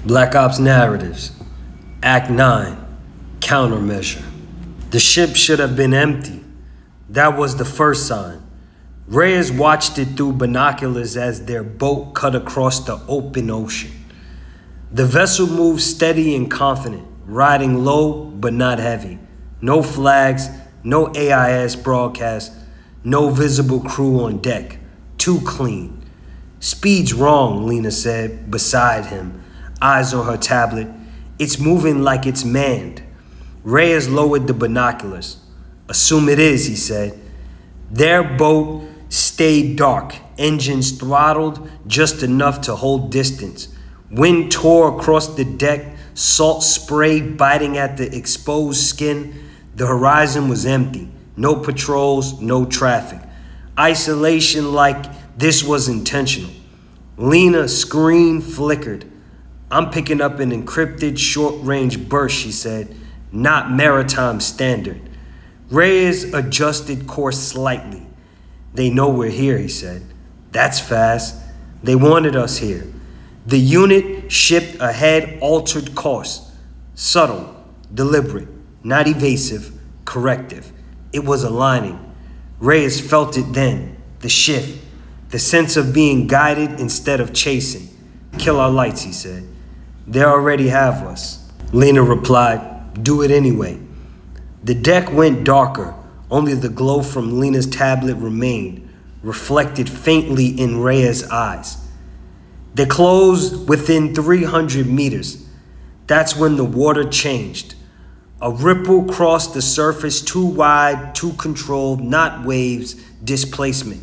Black Ops Narratives, Act 9, Countermeasure. The ship should have been empty. That was the first sign. Reyes watched it through binoculars as their boat cut across the open ocean. The vessel moved steady and confident, riding low but not heavy. No flags, no AIS broadcast, no visible crew on deck. Too clean. Speed's wrong, Lena said, beside him, eyes on her tablet. It's moving like it's manned. Reyes lowered the binoculars. Assume it is, he said. Their boat stayed dark, engines throttled just enough to hold distance. Wind tore across the deck, salt spray biting at the exposed skin. The horizon was empty. No patrols, no traffic. Isolation like this was intentional. Lena's screen flickered. I'm picking up an encrypted short-range burst, she said, not Maritime standard. Reyes adjusted course slightly. They know we're here, he said. That's fast. They wanted us here. The unit shipped ahead, altered course. Subtle, deliberate, not evasive, corrective. It was aligning. Reyes felt it then, the shift, the sense of being guided instead of chasing. Kill our lights, he said. They already have us. Lena replied, do it anyway. The deck went darker. Only the glow from Lena's tablet remained, reflected faintly in Reyes' eyes. They closed within 300 meters. That's when the water changed. A ripple crossed the surface, too wide, too controlled, not waves, displacement.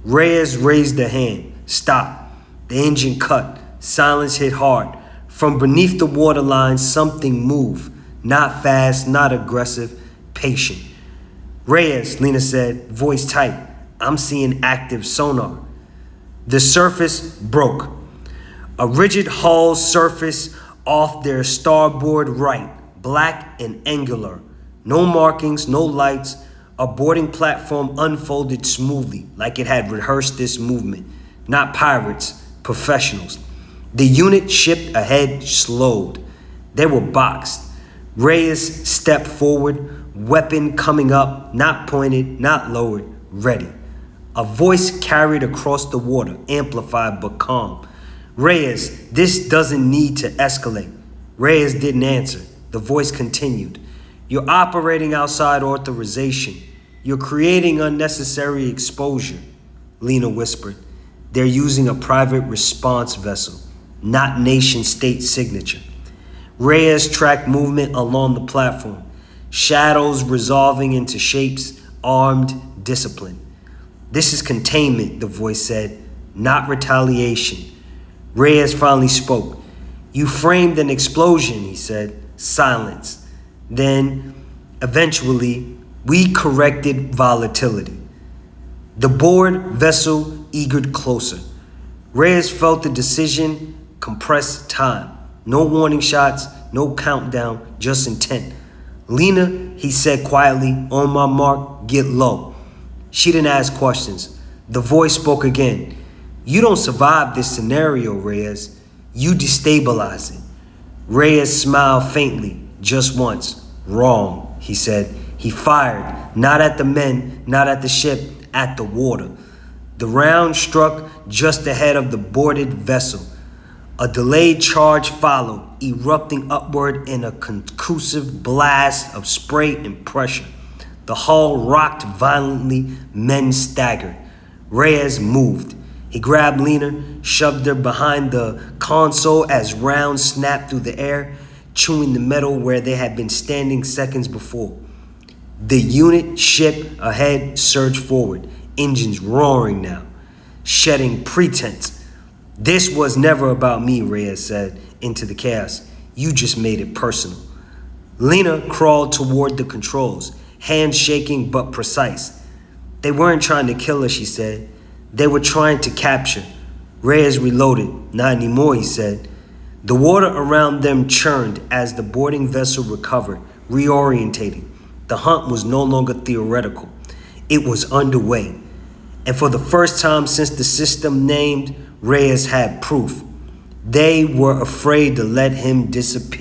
Reyes raised a hand. Stop. The engine cut. Silence hit hard. From beneath the waterline, something moved. Not fast, not aggressive, patient. Reyes, Lena said, voice tight. I'm seeing active sonar. The surface broke. A rigid hull surface off their starboard right, black and angular. No markings, no lights. A boarding platform unfolded smoothly, like it had rehearsed this movement. Not pirates, professionals. The unit shipped ahead slowed. They were boxed. Reyes stepped forward, weapon coming up, not pointed, not lowered, ready. A voice carried across the water, amplified but calm. Reyes, this doesn't need to escalate. Reyes didn't answer. The voice continued. You're operating outside authorization. You're creating unnecessary exposure, Lena whispered. They're using a private response vessel, not nation-state signature. Reyes tracked movement along the platform, shadows resolving into shapes, armed, disciplined. This is containment, the voice said, not retaliation. Reyes finally spoke. You framed an explosion, he said. Silence. Then, eventually, we corrected volatility. The board vessel eagered closer. Reyes felt the decision compress time. No warning shots, no countdown, just intent. Lena, he said quietly, on my mark, get low. She didn't ask questions. The voice spoke again. You don't survive this scenario, Reyes. You destabilize it. Reyes smiled faintly, just once. Wrong, he said. He fired, not at the men, not at the ship, at the water. The round struck just ahead of the boarded vessel. A delayed charge followed, erupting upward in a concussive blast of spray and pressure. The hull rocked violently, men staggered. Reyes moved. He grabbed Lena, shoved her behind the console as rounds snapped through the air, chewing the metal where they had been standing seconds before. The unit ship ahead surged forward, engines roaring now, shedding pretense. This was never about me, Reyes said into the chaos. You just made it personal. Lena crawled toward the controls, hands shaking but precise. They weren't trying to kill her, she said. They were trying to capture. Reyes reloaded. Not anymore, he said. The water around them churned as the boarding vessel recovered, reorientating. The hunt was no longer theoretical. It was underway. And for the first time since the system named, Reyes had proof. They were afraid to let him disappear.